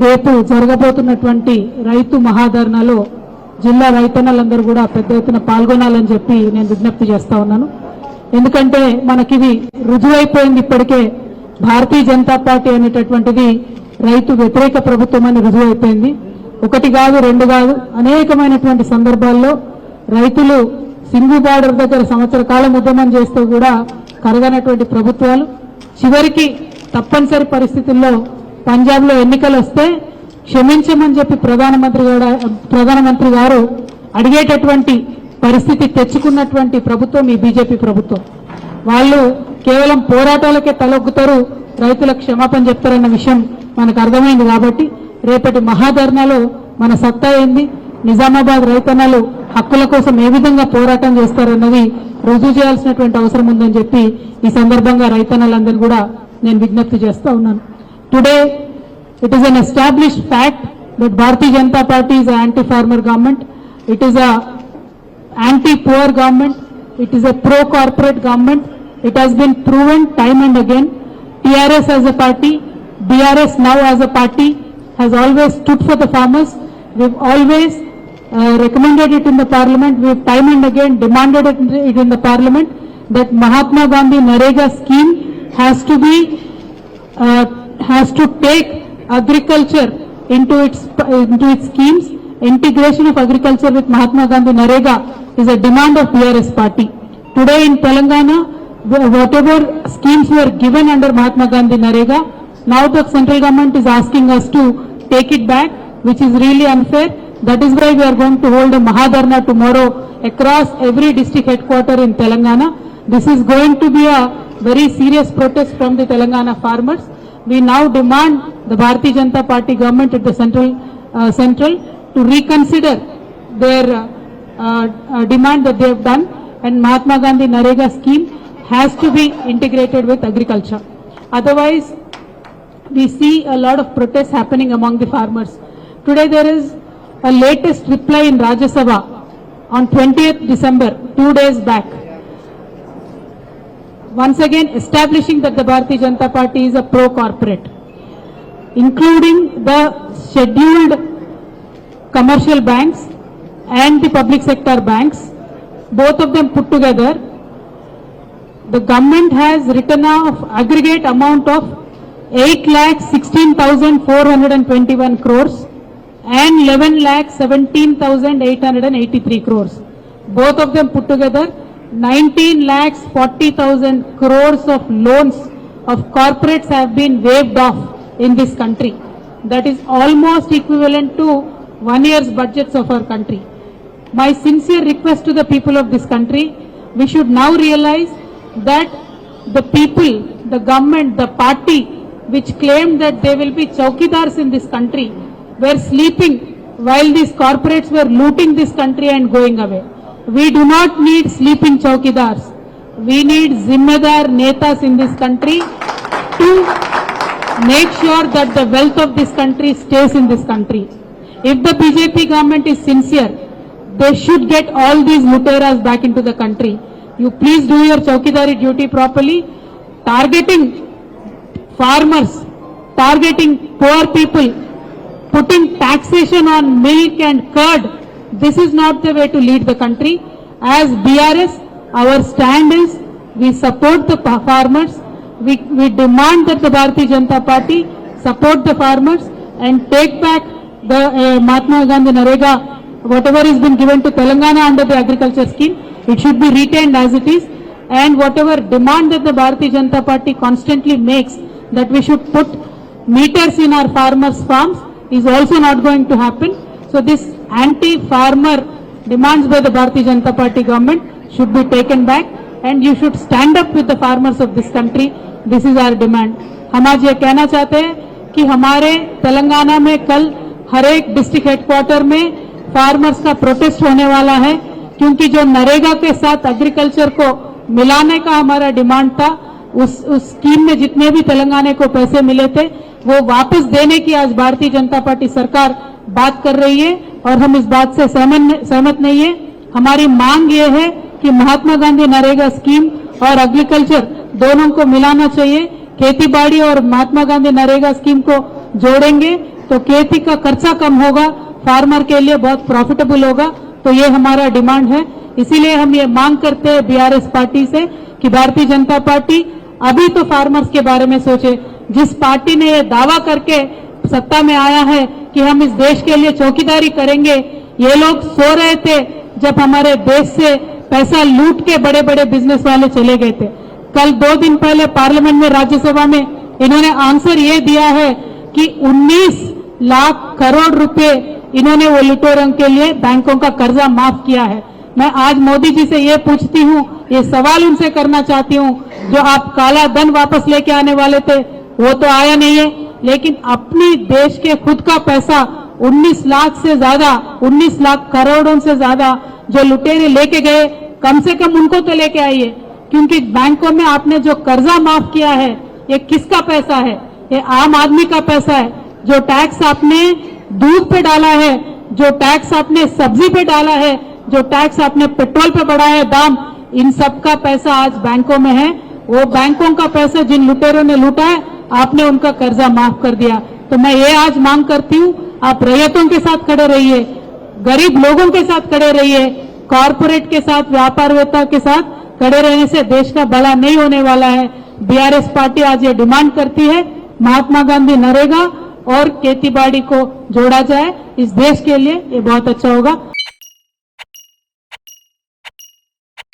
రేపు జరగబోతున్నటువంటి రైతు మహాధర్నాలో జిల్లా రైతన్నలందరూ కూడా పెద్ద ఎత్తున పాల్గొనాలని చెప్పి నేను విజ్ఞప్తి చేస్తా ఉన్నాను. ఎందుకంటే మనకిది రుజువైపోయింది. ఇప్పటికే భారతీయ జనతా పార్టీ అనేటటువంటిది రైతు వ్యతిరేక ప్రభుత్వం అని రుజువైపోయింది. ఒకటి కాదు, రెండు కాదు, అనేకమైనటువంటి సందర్భాల్లో రైతులు సింగు బార్డర్ దగ్గర సంవత్సర కాలం ఉద్యమం చేస్తూ కూడా కరగనటువంటి ప్రభుత్వాలు చివరికి తప్పనిసరి పరిస్థితుల్లో పంజాబ్లో ఎన్నికలు వస్తే క్షమించమని చెప్పి ప్రధానమంత్రి గారు అడిగేటటువంటి పరిస్థితి తెచ్చుకున్నటువంటి ప్రభుత్వం ఈ బీజేపీ ప్రభుత్వం. వాళ్ళు కేవలం పోరాటాలకే తలొగ్గుతారు, రైతులకు క్షమాపణ చెప్తారన్న విషయం మనకు అర్థమైంది. కాబట్టి రేపటి మహాధర్నాలో మన సత్తా ఏంది, నిజామాబాద్ రైతన్నలు హక్కుల కోసం ఏ విధంగా పోరాటం చేస్తారన్నది రుజువు చేయాల్సినటువంటి అవసరం ఉందని చెప్పి ఈ సందర్భంగా రైతన్నలందరినీ కూడా నేను విజ్ఞప్తి చేస్తా ఉన్నాను. Today it is an established fact that Bharatiya Janata Party is an anti-farmer government. It is a anti-poor government. It is a pro-corporate government. It has been proven time and again. TRS as a party, BRS now as a party has always stood for the farmers. We've always recommended it in the parliament. We've time and again demanded it in the parliament that Mahatma Gandhi Narega scheme has to take agriculture into its schemes. Integration of agriculture with Mahatma Gandhi Narega is a demand of BRS party. Today in Telangana, whatever schemes were given under Mahatma Gandhi Narega, now the central government is asking us to take it back, which is really unfair. That is why we are going to hold a Mahadharna tomorrow across every district headquarter in Telangana. This is going to be a very serious protest from the Telangana farmers. We now demand the Bharatiya Janata Party government at the central to reconsider their demand that they have done, and Mahatma Gandhi Narega scheme has to be integrated with agriculture. Otherwise, we see a lot of protests happening among the farmers. Today there is a latest reply in Rajya Sabha on 20th December, 2 days back. Once again establishing that the Bharatiya Janata Party is a pro-corporate, including the scheduled commercial banks and the public sector banks, both of them put together. The government has written off aggregate amount of 8,16,421 crores and 11,17,883 crores. Both of them put together 19,40,000 crores of loans of corporates have been waived off in this country. That is almost equivalent to 1 year's budgets of our country. My sincere request to the people of this country, we should now realize that the people, the government, the party which claimed that they will be chowkidars in this country were sleeping while these corporates were looting this country and going away. We do not need sleeping chowkidars. We need zimmedar netas in this country to make sure that the wealth of this country stays in this country. If the BJP government is sincere, they should get all these luteras back into the country. You please do your chowkidari duty properly. Targeting farmers, targeting poor people, putting taxation on milk and curd, this is not the way to lead the country. As BRS, our stand is we support the farmers. We demand that the Bharatiya Janata Party support the farmers and take back the Mahatma Gandhi Narega, whatever has been given to Telangana under the agriculture scheme, it should be retained as it is. And whatever demand that the Bharatiya Janata Party constantly makes, that we should put meters in our farmers' farms, is also not going to happen. So this anti-farmer demands by the Bharatiya Janata Party government should be taken back, and you should stand up with the farmers of this country. This is our demand. हम आज ये कहना चाहते हैं कि हमारे तेलंगाना में कल हर एक डिस्ट्रिक्ट हेडक्वार्टर में फार्मर्स का प्रोटेस्ट होने वाला है, क्योंकि जो नरेगा के साथ एग्रीकल्चर को मिलाने का हमारा डिमांड था, उस स्कीम में जितने भी तेलंगाना को पैसे मिले थे वो वापस देने की आज भारतीय जनता पार्टी सरकार बात कर रही है, और हम इस बात से सहमत नहीं है। हमारी मांग ये है कि महात्मा गांधी नरेगा स्कीम और एग्रीकल्चर दोनों को मिलाना चाहिए। खेती बाड़ी और महात्मा गांधी नरेगा स्कीम को जोड़ेंगे तो खेती का खर्चा कम होगा, फार्मर के लिए बहुत प्रॉफिटेबल होगा। तो ये हमारा डिमांड है। इसीलिए हम ये मांग करते हैं बीआरएस पार्टी से कि भारतीय जनता पार्टी अभी तो फार्मर्स के बारे में सोचे। जिस पार्टी ने ये दावा करके सत्ता में आया है कि हम इस देश के लिए चौकीदारी करेंगे, ये लोग सो रहे थे जब हमारे देश से पैसा लूट के बड़े बड़े बिजनेस वाले चले गए थे। कल 2 दिन पहले पार्लियामेंट में, राज्यसभा में इन्होंने आंसर ये दिया है कि 19 लाख करोड़ रुपए इन्होंने वो लुटेरों के लिए बैंकों का कर्जा माफ किया है। मैं आज मोदी जी से ये पूछती हूँ, ये सवाल उनसे करना चाहती हूँ, जो आप काला धन वापस लेके आने वाले थे वो तो आया नहीं है, लेकिन अपनी देश के खुद का पैसा 19 लाख से ज्यादा, 19 लाख करोड़ों से ज्यादा जो लुटेरे लेके गए, कम से कम उनको तो लेके आइए। क्योंकि बैंकों में आपने जो कर्जा माफ किया है, ये किसका पैसा है? ये आम आदमी का पैसा है। जो टैक्स आपने दूध पे डाला है, जो टैक्स आपने सब्जी पे डाला है, जो टैक्स आपने पेट्रोल पे बढ़ाया है दाम, इन सब का पैसा आज बैंकों में है। वो बैंकों का पैसा जिन लुटेरों ने लूटा है, आपने उनका कर्जा माफ कर दिया। तो मैं ये आज मांग करती हूँ, आप रैयतों के साथ खड़े रहिए, गरीब लोगों के साथ खड़े रहिए, कॉरपोरेट के साथ, व्यापारवेत्ता के साथ खड़े रहने से देश का भला नहीं होने वाला है। बीआरएस पार्टी आज ये डिमांड करती है, महात्मा गांधी नरेगा और खेती बाड़ी को जोड़ा जाए। इस देश के लिए ये बहुत अच्छा होगा।